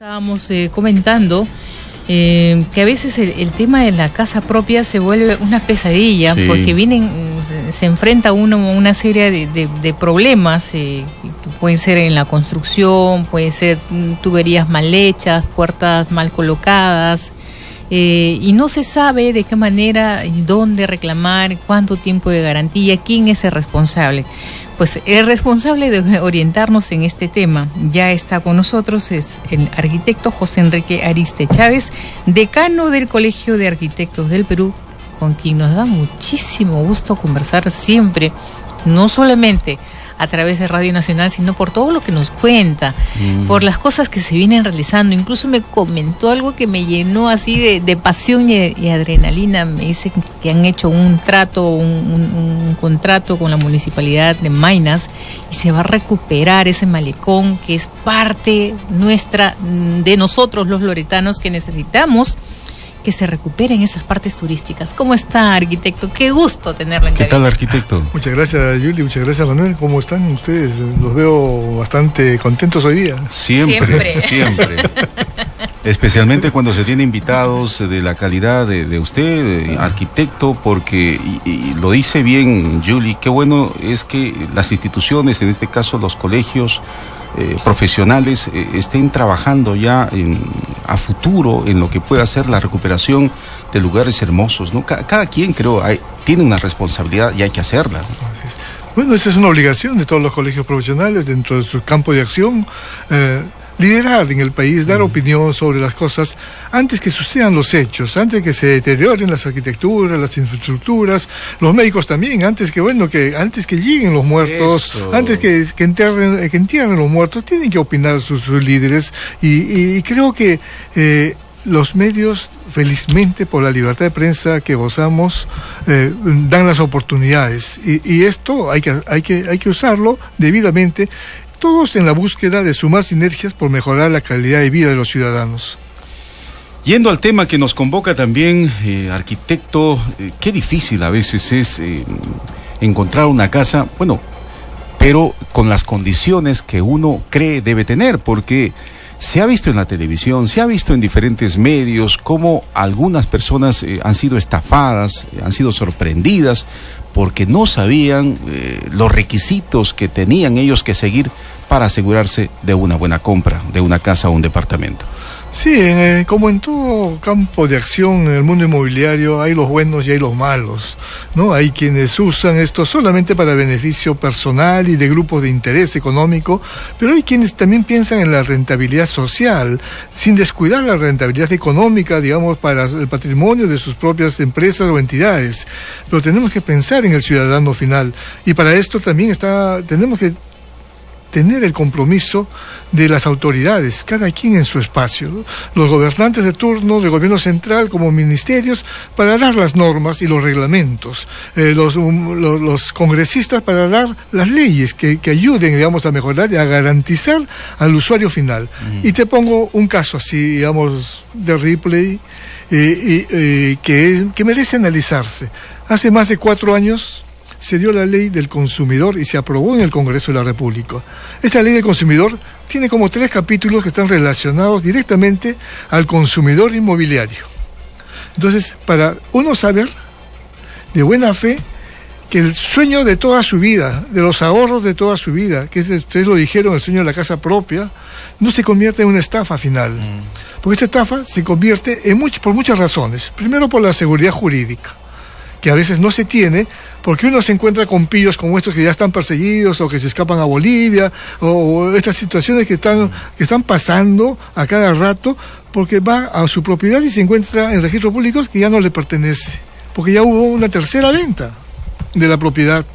Estábamos comentando que a veces el tema de la casa propia se vuelve una pesadilla, sí, porque se enfrenta uno a una serie de problemas que pueden ser en la construcción, pueden ser tuberías mal hechas, puertas mal colocadas, y no se sabe de qué manera y dónde reclamar, cuánto tiempo de garantía, quién es el responsable. Pues el responsable de orientarnos en este tema ya está con nosotros, es el arquitecto José Enrique Ariste Chávez, decano del Colegio de Arquitectos del Perú, con quien nos da muchísimo gusto conversar siempre, no solamente a través de Radio Nacional, sino por todo lo que nos cuenta, por las cosas que se vienen realizando. Incluso me comentó algo que me llenó así de pasión y adrenalina. Me dice que han hecho un contrato con la municipalidad de Maynas y se va a recuperar ese malecón que es parte nuestra, de nosotros los loretanos, que necesitamos que se recuperen esas partes turísticas. ¿Cómo está, arquitecto? Qué gusto tenerla en ¿Qué tal, arquitecto? Muchas gracias, Yuli, muchas gracias, Manuel. ¿Cómo están ustedes? Los veo bastante contentos hoy día. Siempre. Especialmente cuando se tiene invitados de la calidad de usted, arquitecto, porque, y lo dice bien Yuli, qué bueno es que las instituciones, en este caso los colegios profesionales, estén trabajando ya a futuro en lo que pueda ser la recuperación de lugares hermosos, ¿no? Cada quien, creo, tiene una responsabilidad y hay que hacerla. Bueno, esa es una obligación de todos los colegios profesionales dentro de su campo de acción. Liderar en el país, dar opinión sobre las cosas antes que sucedan los hechos, antes que se deterioren las arquitecturas, las infraestructuras, los médicos también, antes que lleguen los muertos, eso, antes que entierren los muertos, tienen que opinar sus líderes y creo que los medios, felizmente por la libertad de prensa que gozamos, dan las oportunidades y esto hay que usarlo debidamente, todos en la búsqueda de sumar sinergias por mejorar la calidad de vida de los ciudadanos. Yendo al tema que nos convoca también, arquitecto, qué difícil a veces es encontrar una casa, bueno, pero con las condiciones que uno cree debe tener, porque se ha visto en la televisión, se ha visto en diferentes medios cómo algunas personas han sido estafadas, han sido sorprendidas, porque no sabían los requisitos que tenían ellos que seguir para asegurarse de una buena compra, de una casa o un departamento. Sí, como en todo campo de acción en el mundo inmobiliario hay los buenos y hay los malos, ¿no? Hay quienes usan esto solamente para beneficio personal y de grupos de interés económico, pero hay quienes también piensan en la rentabilidad social, sin descuidar la rentabilidad económica, digamos, para el patrimonio de sus propias empresas o entidades. Pero tenemos que pensar en el ciudadano final y para esto también tenemos que tener el compromiso de las autoridades, cada quien en su espacio, ¿no? Los gobernantes de turno, del gobierno central como ministerios, para dar las normas y los reglamentos, los congresistas para dar las leyes que ayuden, digamos, a mejorar y a garantizar al usuario final. Y te pongo un caso así, digamos, de Ripley, que merece analizarse. Hace más de 4 años se dio la ley del consumidor y se aprobó en el Congreso de la República. Esta ley del consumidor tiene como 3 capítulos que están relacionados directamente al consumidor inmobiliario. Entonces, para uno saber de buena fe que el sueño de toda su vida, de los ahorros de toda su vida, que ustedes lo dijeron, el sueño de la casa propia, no se convierte en una estafa final. Porque esta estafa se convierte por muchas razones. Primero, por la seguridad jurídica, que a veces no se tiene, porque uno se encuentra con pillos como estos que ya están perseguidos o que se escapan a Bolivia, o estas situaciones que están pasando a cada rato, porque va a su propiedad y se encuentra en registros públicos que ya no le pertenece, porque ya hubo una tercera venta de la propiedad,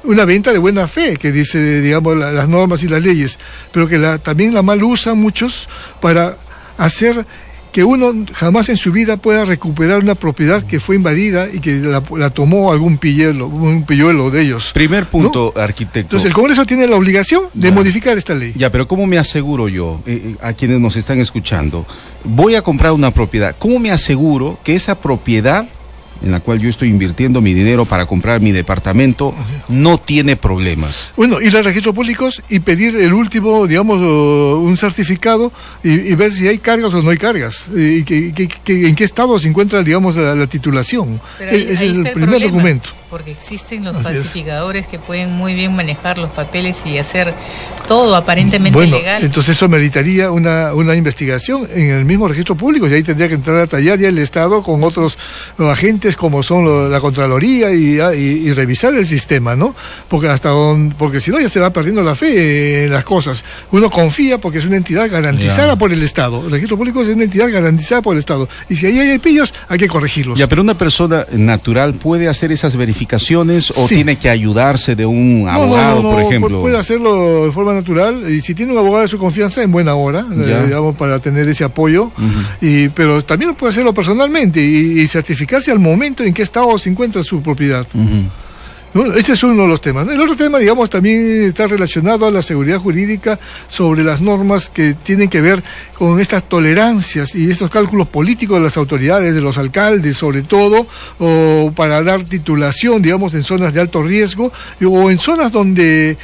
una venta de buena fe, que dice, digamos, las normas y las leyes, pero que también la mal usan muchos para hacer que uno jamás en su vida pueda recuperar una propiedad que fue invadida y que la tomó un pilluelo de ellos. Primer punto, ¿no? Arquitecto. Entonces el Congreso tiene la obligación de modificar esta ley. Ya, pero ¿cómo me aseguro yo, a quienes nos están escuchando, voy a comprar una propiedad, cómo me aseguro que esa propiedad en la cual yo estoy invirtiendo mi dinero para comprar mi departamento, no tiene problemas. Bueno, ir a registros públicos y pedir el último, digamos, un certificado y ver si hay cargas o no hay cargas, y en qué estado se encuentra, digamos, la titulación. Ese es el primer documento. Porque existen los falsificadores que pueden muy bien manejar los papeles y hacer todo aparentemente legal. Entonces eso meritaría una investigación en el mismo registro público, y ahí tendría que entrar a tallar ya el Estado con otros agentes como son la Contraloría y revisar el sistema, ¿no? Porque si no ya se va perdiendo la fe en las cosas. Uno confía porque es una entidad garantizada por el Estado. El registro público es una entidad garantizada por el Estado. Y si ahí hay pillos, hay que corregirlos. Ya, pero una persona natural puede hacer esas verificaciones o tiene que ayudarse de un abogado, por ejemplo. Puede hacerlo de forma natural, y si tiene un abogado de su confianza, en buena hora, digamos, para tener ese apoyo. Pero también puede hacerlo personalmente y certificarse al momento en qué estado se encuentra su propiedad. Bueno, este es uno de los temas, ¿no? El otro tema, digamos, también está relacionado a la seguridad jurídica sobre las normas que tienen que ver con estas tolerancias y estos cálculos políticos de las autoridades, de los alcaldes sobre todo, o para dar titulación, digamos, en zonas de alto riesgo o en zonas donde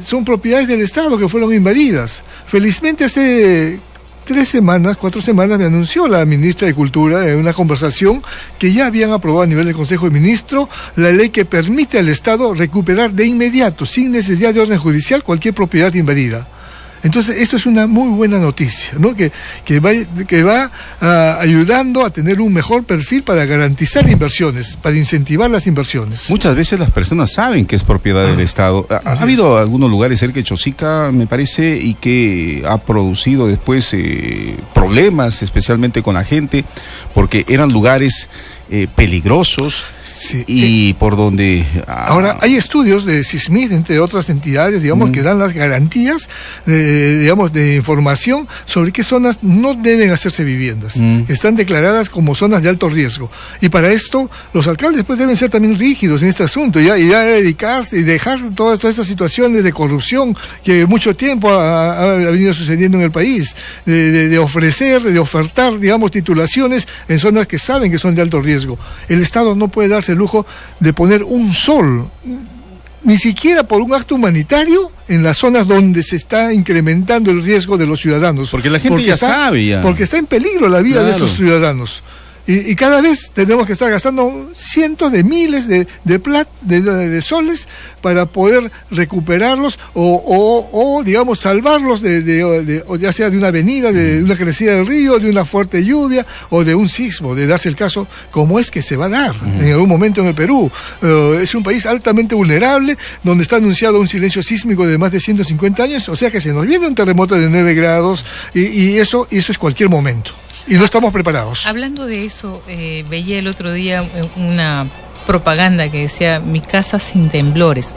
son propiedades del Estado que fueron invadidas. Felizmente hace 4 semanas me anunció la ministra de Cultura en una conversación que ya habían aprobado a nivel del Consejo de Ministros la ley que permite al Estado recuperar de inmediato, sin necesidad de orden judicial, cualquier propiedad invadida. Entonces, esto es una muy buena noticia, ¿no? Que va ayudando a tener un mejor perfil para garantizar inversiones, para incentivar las inversiones. Muchas veces las personas saben que es propiedad del Estado. Ha habido algunos lugares cerca de Chosica, me parece, y que ha producido después problemas, especialmente con la gente, porque eran lugares peligrosos. Por donde... Ahora, hay estudios de SISMID, entre otras entidades, digamos, que dan las garantías, digamos, de información sobre qué zonas no deben hacerse viviendas. Están declaradas como zonas de alto riesgo. Y para esto, los alcaldes pues deben ser también rígidos en este asunto, y ya dedicarse y dejar todas estas situaciones de corrupción que mucho tiempo ha venido sucediendo en el país, de ofertar, digamos, titulaciones en zonas que saben que son de alto riesgo. El Estado no puede darse el lujo de poner un sol, ni siquiera por un acto humanitario, en las zonas donde se está incrementando el riesgo de los ciudadanos. Porque la gente sabe. Porque está en peligro la vida de estos ciudadanos. Y cada vez tenemos que estar gastando cientos de miles de soles para poder recuperarlos o digamos, salvarlos ya sea de una avenida, de una crecida del río, de una fuerte lluvia o de un sismo, de darse el caso como es que se va a dar en algún momento en el Perú. Es un país altamente vulnerable, donde está anunciado un silencio sísmico de más de 150 años, o sea que se nos viene un terremoto de 9 grados y eso es cualquier momento. Y no estamos preparados. Hablando de eso, veía el otro día una propaganda que decía "Mi casa sin temblores".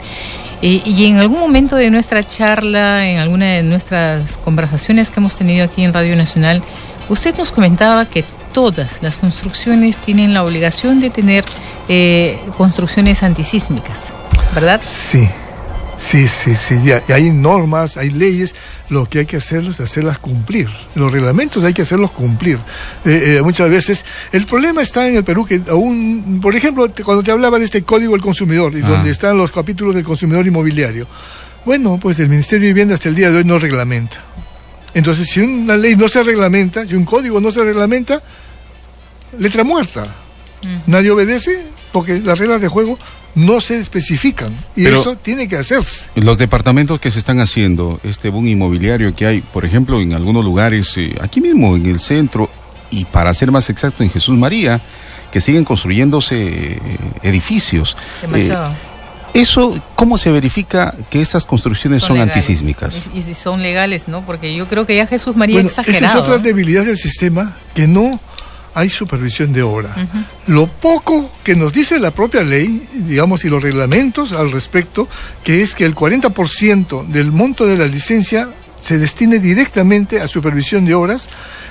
Y en algún momento de nuestra charla, en alguna de nuestras conversaciones que hemos tenido aquí en Radio Nacional, usted nos comentaba que todas las construcciones tienen la obligación de tener construcciones antisísmicas, ¿verdad? Sí. Ya hay normas, hay leyes, lo que hay que hacer es hacerlas cumplir. Los reglamentos hay que hacerlos cumplir. Muchas veces, el problema está en el Perú que aún, por ejemplo, cuando te hablaba de este Código del Consumidor, donde están los capítulos del consumidor inmobiliario, bueno, pues el Ministerio de Vivienda hasta el día de hoy no reglamenta. Entonces, si una ley no se reglamenta, si un código no se reglamenta, letra muerta. Nadie obedece porque las reglas de juego no se especifican, y pero eso tiene que hacerse. Los departamentos que se están haciendo, este boom inmobiliario que hay, por ejemplo, en algunos lugares, aquí mismo en el centro, y para ser más exacto en Jesús María, que siguen construyéndose edificios. Demasiado. Eso, ¿cómo se verifica que esas construcciones son antisísmicas? Y si son legales, ¿no? Porque yo creo que ya Jesús María exagerado. Esa es otra debilidad del sistema, que no hay supervisión de obra. Lo poco que nos dice la propia ley, digamos, y los reglamentos al respecto, que es que el 40% del monto de la licencia se destine directamente a supervisión de obras.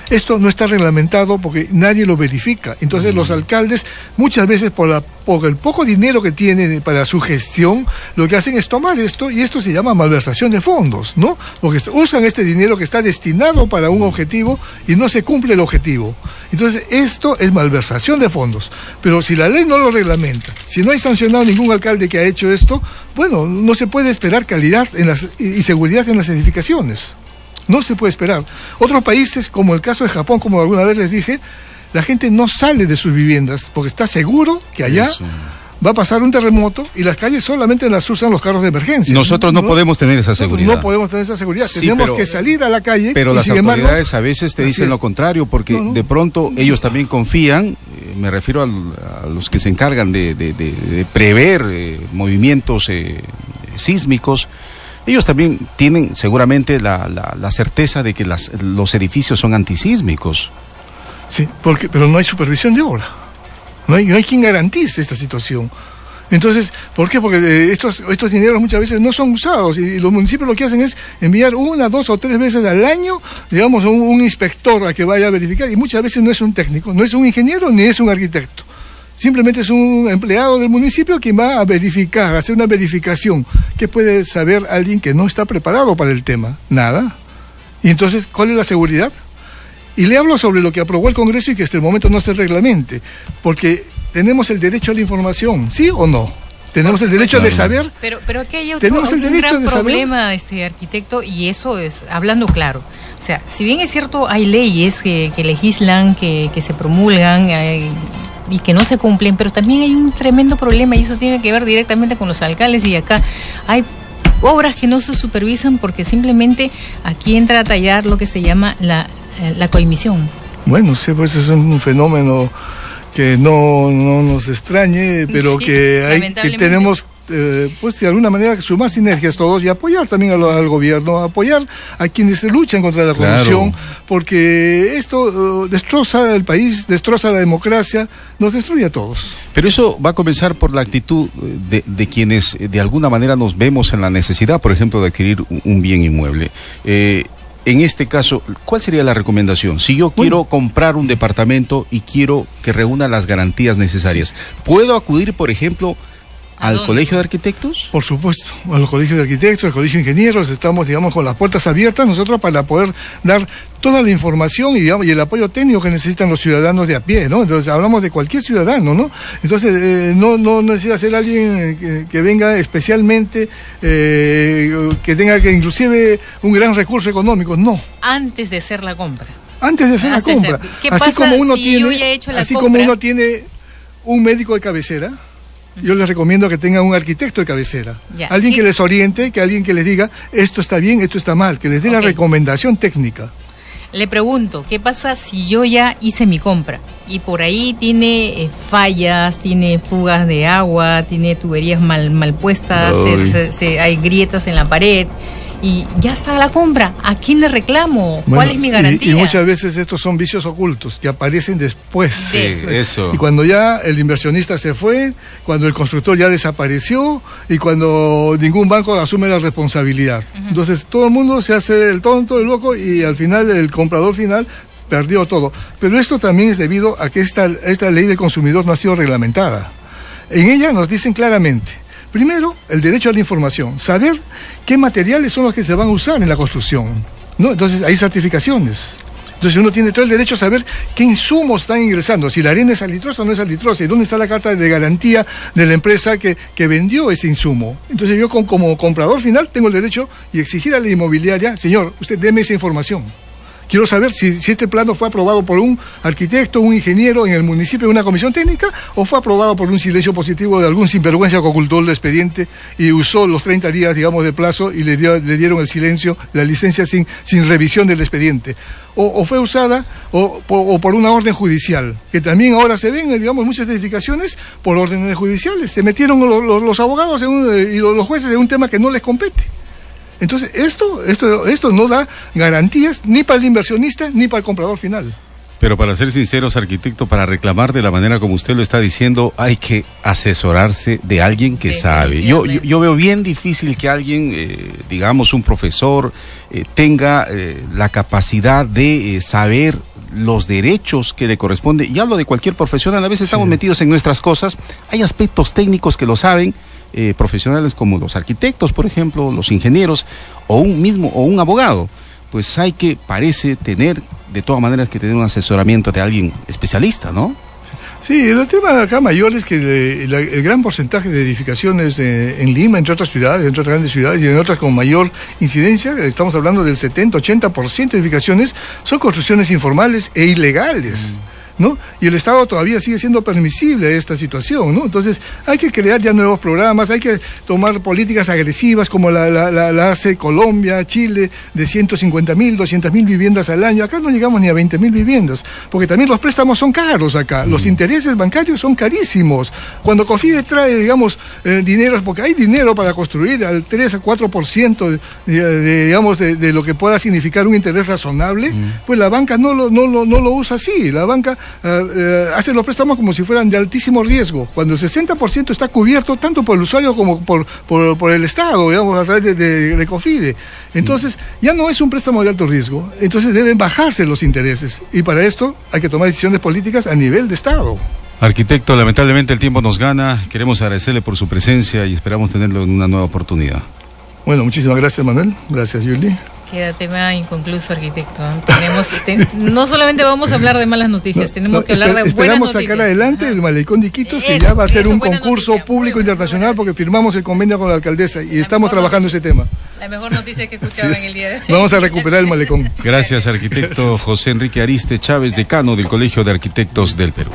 Esto no está reglamentado porque nadie lo verifica. Entonces los alcaldes muchas veces por el poco dinero que tienen para su gestión, lo que hacen es tomar esto, y esto se llama malversación de fondos, ¿no? Porque usan este dinero que está destinado para un objetivo y no se cumple el objetivo. Entonces esto es malversación de fondos. Pero si la ley no lo reglamenta, si no hay sancionado ningún alcalde que ha hecho esto, bueno, no se puede esperar calidad y seguridad en las edificaciones. No se puede esperar. Otros países, como el caso de Japón, como alguna vez les dije, la gente no sale de sus viviendas porque está seguro que allá va a pasar un terremoto y las calles solamente las usan los carros de emergencia. Nosotros no podemos tener esa seguridad. No podemos tener esa seguridad. Sí, tenemos que salir a la calle. Pero las autoridades a veces te dicen lo contrario, porque de pronto ellos también confían, me refiero a los que se encargan de prever movimientos sísmicos. Ellos también tienen seguramente la certeza de que los edificios son antisísmicos. Sí, pero no hay supervisión de obra. No hay quien garantice esta situación. Entonces, ¿por qué? Porque estos dineros muchas veces no son usados, y los municipios lo que hacen es enviar 1, 2 o 3 veces al año, digamos, un inspector a que vaya a verificar, y muchas veces no es un técnico, no es un ingeniero ni es un arquitecto. Simplemente es un empleado del municipio quien va a verificar, a hacer una verificación. ¿Qué puede saber alguien que no está preparado para el tema? Nada. Y entonces, ¿cuál es la seguridad? Y le hablo sobre lo que aprobó el Congreso y que hasta el momento no se reglamente, porque tenemos el derecho a la información, ¿sí o no? Tenemos el derecho de saber. Pero aquí hay un gran problema, arquitecto, y eso es, hablando claro. O sea, si bien es cierto, hay leyes que legislan, que se promulgan, y que no se cumplen, pero también hay un tremendo problema, y eso tiene que ver directamente con los alcaldes, y acá hay obras que no se supervisan porque simplemente aquí entra a tallar lo que se llama la coimisión. Bueno, sí, pues es un fenómeno que no nos extrañe, pero sí, que tenemos pues de alguna manera que sumar sinergias todos y apoyar también al gobierno, apoyar a quienes luchan contra la corrupción, porque esto destroza el país, destroza la democracia, nos destruye a todos. Pero eso va a comenzar por la actitud de quienes de alguna manera nos vemos en la necesidad, por ejemplo, de adquirir un bien inmueble. En este caso, ¿cuál sería la recomendación? Si yo quiero comprar un departamento y quiero que reúna las garantías necesarias, ¿puedo acudir, por ejemplo, al Colegio de Arquitectos? Por supuesto, a los colegios de arquitectos, al Colegio de Ingenieros, estamos, digamos, con las puertas abiertas nosotros para poder dar toda la información y el apoyo técnico que necesitan los ciudadanos de a pie, ¿no? Entonces hablamos de cualquier ciudadano, ¿no? Entonces no necesita ser alguien que venga especialmente, que tenga que inclusive un gran recurso económico, no. Antes de hacer la compra. Antes de hacer la compra. ¿Qué pasa como uno tiene un médico de cabecera? Yo les recomiendo que tengan un arquitecto de cabecera, alguien que les oriente, alguien que les diga esto está bien, esto está mal, que les dé la recomendación técnica. Le pregunto, ¿qué pasa si yo ya hice mi compra y por ahí tiene fallas, tiene fugas de agua, tiene tuberías mal puestas, hay grietas en la pared? Y ya está la compra, ¿a quién le reclamo? ¿Cuál es mi garantía? Y muchas veces estos son vicios ocultos que aparecen después. Sí, eso. Y cuando ya el inversionista se fue, cuando el constructor ya desapareció y cuando ningún banco asume la responsabilidad. Entonces todo el mundo se hace el tonto, el loco, y al final el comprador final perdió todo. Pero esto también es debido a que esta ley del consumidor no ha sido reglamentada. En ella nos dicen claramente, primero, el derecho a la información, saber qué materiales son los que se van a usar en la construcción, ¿no? Entonces hay certificaciones. Entonces uno tiene todo el derecho a saber qué insumos están ingresando, si la arena es salitrosa o no es salitrosa, y dónde está la carta de garantía de la empresa que vendió ese insumo. Entonces yo como comprador final tengo el derecho y exigir a la inmobiliaria, señor, usted deme esa información. Quiero saber si este plano fue aprobado por un arquitecto, un ingeniero en el municipio de una comisión técnica, o fue aprobado por un silencio positivo de algún sinvergüenza que ocultó el expediente y usó los 30 días, digamos, de plazo y le dieron el silencio, la licencia sin revisión del expediente. O fue usada o por una orden judicial, que también ahora se ven, digamos, muchas edificaciones por órdenes judiciales. Se metieron los abogados y los jueces en un tema que no les compete. Entonces, esto no da garantías ni para el inversionista ni para el comprador final. Pero para ser sinceros, arquitecto, para reclamar de la manera como usted lo está diciendo, hay que asesorarse de alguien que sabe. Yo veo bien difícil que alguien, digamos un profesor, tenga la capacidad de saber los derechos que le corresponde. Y hablo de cualquier profesional, a veces estamos metidos en nuestras cosas, hay aspectos técnicos que lo saben, profesionales como los arquitectos, por ejemplo, los ingenieros, o un abogado. Pues hay que, parece, tener, de todas maneras, que tener un asesoramiento de alguien especialista, ¿no? Sí, el tema acá mayor es que el gran porcentaje de edificaciones en Lima, entre otras ciudades, entre otras grandes ciudades y en otras con mayor incidencia, estamos hablando del 70-80% de edificaciones, son construcciones informales e ilegales, ¿no? Y el Estado todavía sigue siendo permisible a esta situación, ¿no? Entonces hay que crear ya nuevos programas, hay que tomar políticas agresivas como la hace Colombia, Chile, de 150.000, 200.000 viviendas al año. Acá no llegamos ni a 20.000 viviendas, porque también los préstamos son caros acá, los intereses bancarios son carísimos. Cuando COFIDE trae, digamos, dinero, porque hay dinero para construir al 3 a 4% digamos, de lo que pueda significar un interés razonable, pues la banca no lo usa así. La banca hacen los préstamos como si fueran de altísimo riesgo, cuando el 60% está cubierto tanto por el usuario como por el Estado, digamos, a través de COFIDE. Entonces, ya no es un préstamo de alto riesgo, entonces deben bajarse los intereses, y para esto hay que tomar decisiones políticas a nivel de Estado. Arquitecto, lamentablemente el tiempo nos gana, queremos agradecerle por su presencia y esperamos tenerlo en una nueva oportunidad. Bueno, muchísimas gracias, Manuel, gracias, Yuli. Queda tema inconcluso, arquitecto. No solamente vamos a hablar de malas noticias, tenemos que hablar de buenas noticias. Esperamos sacar adelante el Malecón de Iquitos, que ya va a ser un concurso público internacional, porque firmamos el convenio con la alcaldesa y estamos trabajando ese tema. La mejor noticia que escuchaba en el día de hoy. Vamos a recuperar el malecón. Gracias, arquitecto José Enrique Ariste Chávez, decano del Colegio de Arquitectos del Perú.